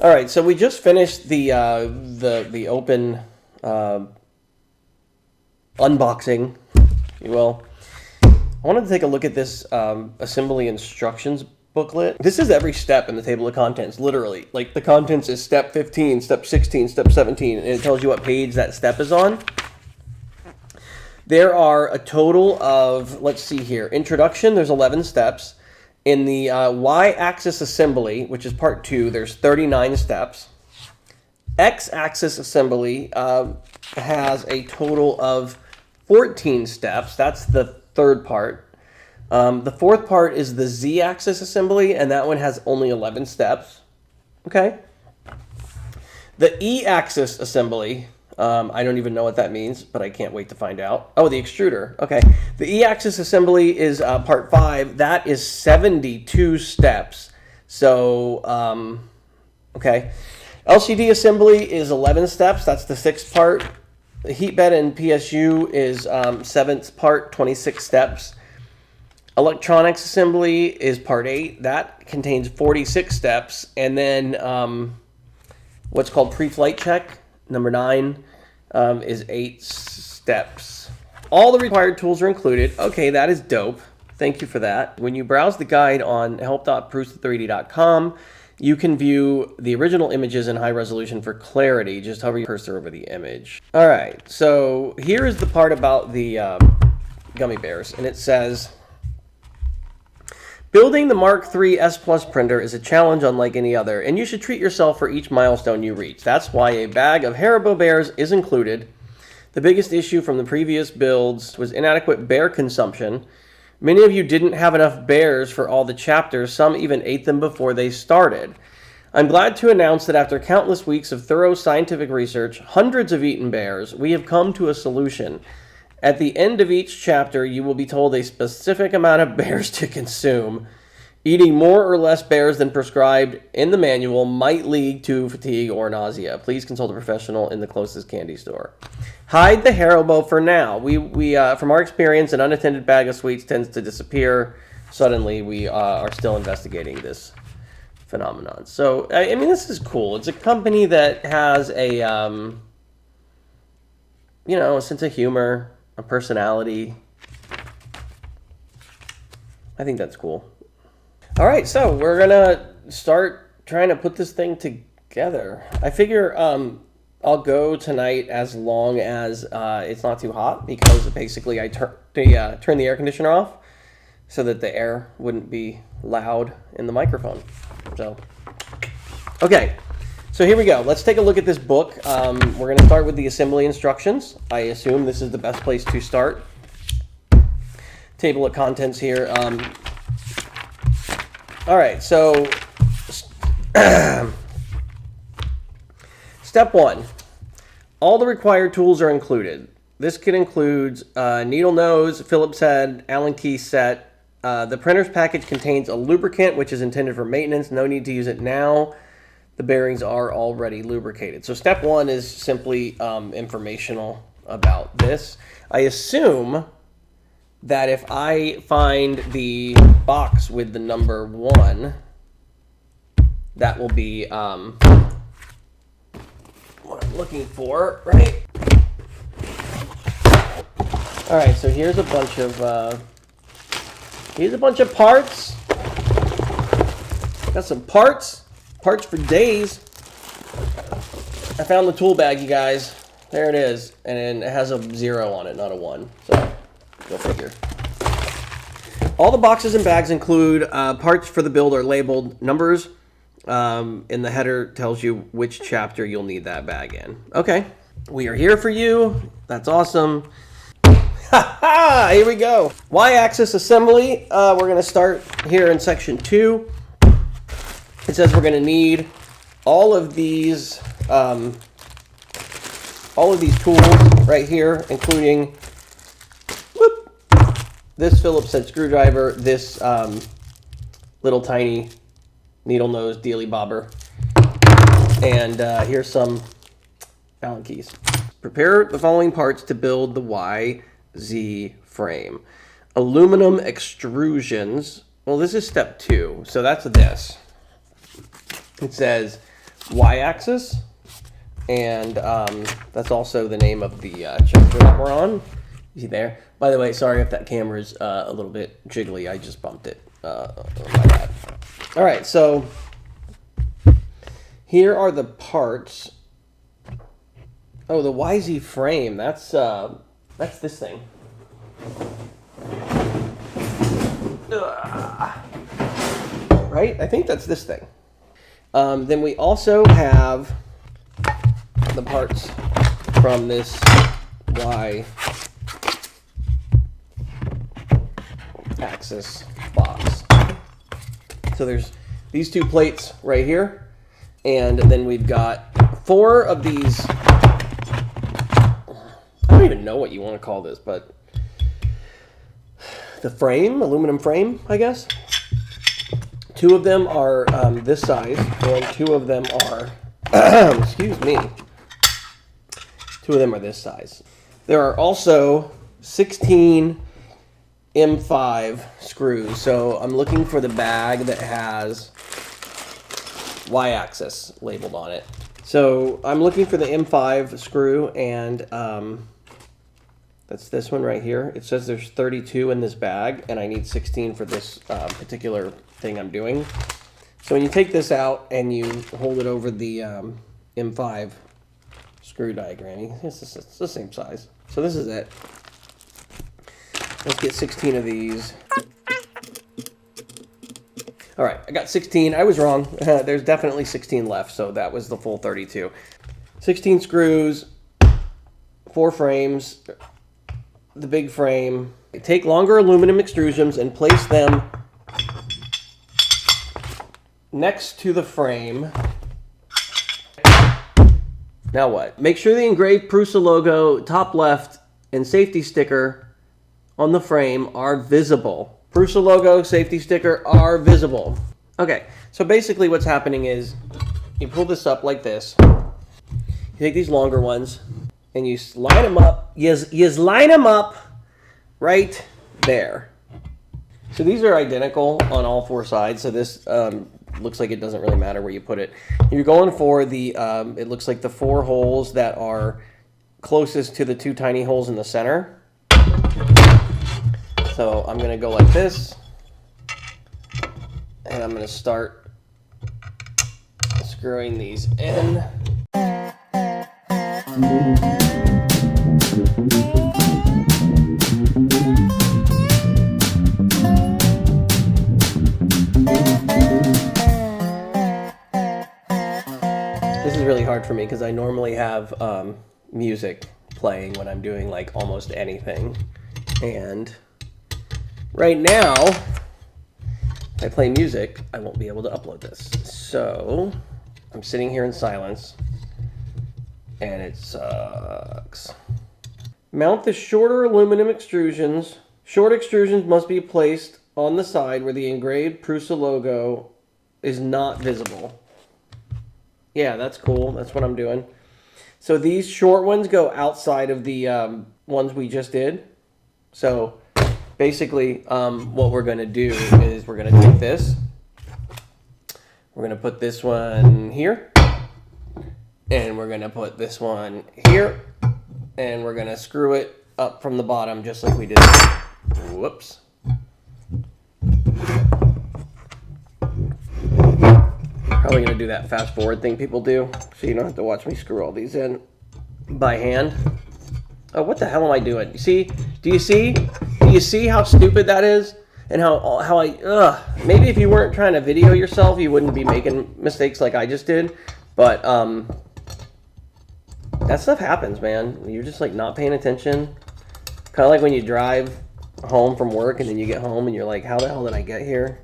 All right, so we just finished the open unboxing, if you will. I wanted to take a look at this assembly instructions booklet. This is every step in the table of contents, literally. Like the contents is step 15, step 16, step 17, and it tells you what page that step is on. There are a total of, let's see here, introduction, there's 11 steps. In the Y-axis assembly, which is part 2, there's 39 steps. X-axis assembly has a total of 14 steps. That's the third part. The fourth part is the Z-axis assembly, and that one has only 11 steps. Okay. The E-axis assembly, I don't even know what that means, but I can't wait to find out. Oh, the extruder. Okay. The E-axis assembly is part 5. That is 72 steps. So, okay. LCD assembly is 11 steps. That's the 6th part. The heat bed and PSU is 7th part, 26 steps. Electronics assembly is part 8. That contains 46 steps. And then what's called pre-flight check, number 9, is 8 steps. All the required tools are included. Okay, that is dope. Thank you for that. When you browse the guide on help.prusa3d.com, you can view the original images in high resolution for clarity. Just hover your cursor over the image. All right, so here is the part about the gummy bears, and it says, building the Mark III S Plus printer is a challenge unlike any other, and you should treat yourself for each milestone you reach. That's why a bag of Haribo bears is included. The biggest issue from the previous builds was inadequate bear consumption. Many of you didn't have enough bears for all the chapters. Some even ate them before they started. I'm glad to announce that after countless weeks of thorough scientific research, hundreds of eaten bears, we have come to a solution. At the end of each chapter, you will be told a specific amount of bears to consume. Eating more or less bears than prescribed in the manual might lead to fatigue or nausea. Please consult a professional in the closest candy store. Hide the Haribo for now. We from our experience, an unattended bag of sweets tends to disappear suddenly. We are still investigating this phenomenon. So, I mean, this is cool. It's a company that has a, you know, a sense of humor, a personality. I think that's cool. All right, so we're gonna start trying to put this thing together. I figure I'll go tonight as long as it's not too hot, because basically I turn the air conditioner off so that the air wouldn't be loud in the microphone. So, okay. So here we go. Let's take a look at this book. We're going to start with the assembly instructions. I assume this is the best place to start. Table of contents here. All right, so step 1. All the required tools are included. This kit includes needle nose, Phillips head, Allen key set. The printer's package contains a lubricant, which is intended for maintenance. No need to use it now. The bearings are already lubricated. So step 1 is simply informational about this. I assume that if I find the box with the number 1, that will be what I'm looking for, right? All right, so here's a bunch of parts. Got some parts for days. I found the tool bag, you guys. There it is, and it has a 0 on it, not a 1. So go figure. All the boxes and bags include parts for the build are labeled numbers. And the header tells you which chapter you'll need that bag in. Okay, we are here for you. That's awesome. Ha! Here we go. Y-axis assembly. We're going to start here in section 2. It says we're going to need all of these tools right here, including this Phillips head screwdriver, this little tiny needle nose dealy bobber, and here's some Allen keys. Prepare the following parts to build the YZ frame. Aluminum extrusions. Well, this is step 2, so that's this. It says y-axis, and that's also the name of the chapter that we're on. You see there? By the way, sorry if that camera's a little bit jiggly. I just bumped it. My bad. All right, so here are the parts. Oh, the YZ frame. That's this thing. Right? I think that's this thing. Then we also have the parts from this y-axis box. So there's these two plates right here, and then we've got 4 of these. I don't even know what you want to call this, but the frame, aluminum frame, I guess. 2 of them are this size, and 2 of them are, excuse me, 2 of them are this size. There are also 16 M5 screws, so I'm looking for the bag that has y-axis labeled on it. So I'm looking for the M5 screw, and that's this one right here. It says there's 32 in this bag, and I need 16 for this particular thing I'm doing. So when you take this out and you hold it over the M5 screw diagram, it's the same size. So this is it. Let's get 16 of these. All right, I got 16. I was wrong. There's definitely 16 left, so that was the full 32. 16 screws, 4 frames, the big frame. Take longer aluminum extrusions and place them next to the frame. Now what? Make sure the engraved Prusa logo, top left, and safety sticker on the frame are visible. Prusa logo, safety sticker are visible. Okay, so basically what's happening is you pull this up like this. You take these longer ones and you line them up. You line them up right there. So these are identical on all 4 sides. So this looks like it doesn't really matter where you put it. You're going for the, it looks like the 4 holes that are closest to the 2 tiny holes in the center. So I'm going to go like this, and I'm going to start screwing these in. This is really hard for me because I normally have music playing when I'm doing like almost anything, and right now, if I play music, I won't be able to upload this. So I'm sitting here in silence, and it sucks. Mount the shorter aluminum extrusions. Short extrusions must be placed on the side where the engraved Prusa logo is not visible. Yeah, that's cool. That's what I'm doing. So these short ones go outside of the ones we just did. So basically, what we're going to do is we're going to take this. We're going to put this one here. And we're going to put this one here. And we're going to screw it up from the bottom just like we did. Whoops. Probably going to do that fast forward thing people do, so you don't have to watch me screw all these in by hand. Oh, what the hell am I doing? You see? Do you see? Do you see how stupid that is? And maybe if you weren't trying to video yourself, you wouldn't be making mistakes like I just did. But that stuff happens, man. You're just like not paying attention. Kind of like when you drive home from work and then you get home and you're like, how the hell did I get here?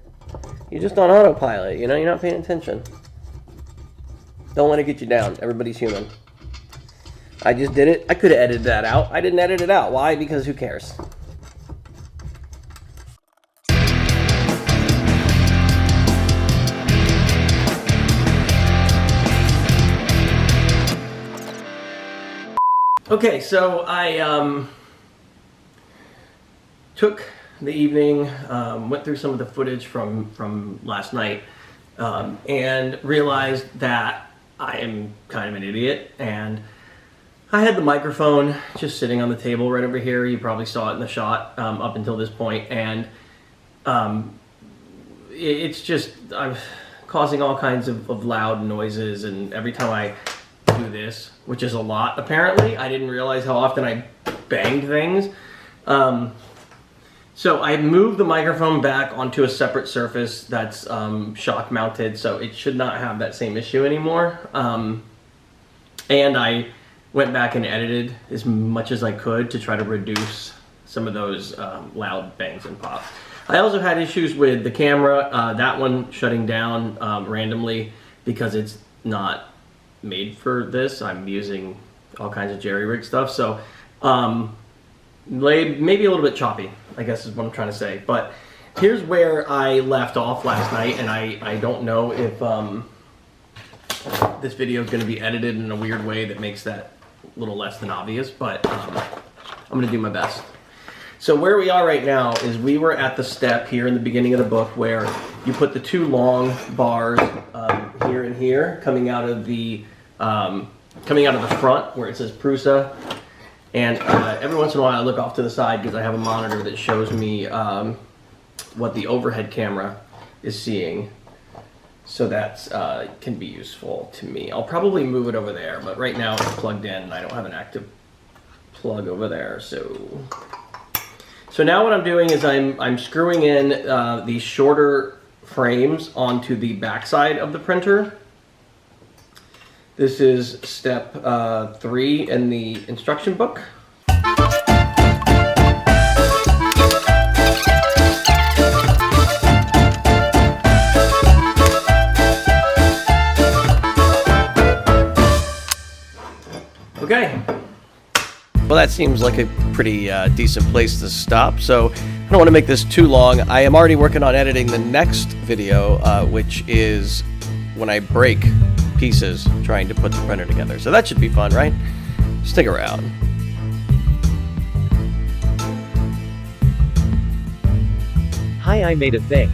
You're just on autopilot, you know? You're not paying attention. Don't let it get you down. Everybody's human. I just did it. I could have edited that out. I didn't edit it out. Why? Because who cares? Okay, so I took the evening, went through some of the footage from last night, and realized that I am kind of an idiot, and I had the microphone just sitting on the table right over here. You probably saw it in the shot up until this point, and it's just I'm causing all kinds of loud noises, and every time I do this, which is a lot apparently, I didn't realize how often I banged things. So I moved the microphone back onto a separate surface that's shock mounted, so it should not have that same issue anymore. And I went back and edited as much as I could to try to reduce some of those loud bangs and pops. I also had issues with the camera, that one shutting down randomly because it's not made for this. I'm using all kinds of jerry-rig stuff, so maybe a little bit choppy, I guess is what I'm trying to say. But here's where I left off last night, and I don't know if this video is going to be edited in a weird way that makes that a little less than obvious, but I'm going to do my best. So where we are right now is we were at the step here in the beginning of the book where you put the two long bars here and here coming out of the front where it says Prusa. And every once in a while I look off to the side because I have a monitor that shows me what the overhead camera is seeing. So that can be useful to me. I'll probably move it over there, but right now it's plugged in and I don't have an active plug over there. So now what I'm doing is I'm screwing in these shorter frames onto the backside of the printer. This is step 3 in the instruction book. Okay. Well, that seems like a pretty decent place to stop, so I don't want to make this too long. I am already working on editing the next video, which is when I break pieces trying to put the printer together. So that should be fun, right? Stick around. Hi, I made a thing.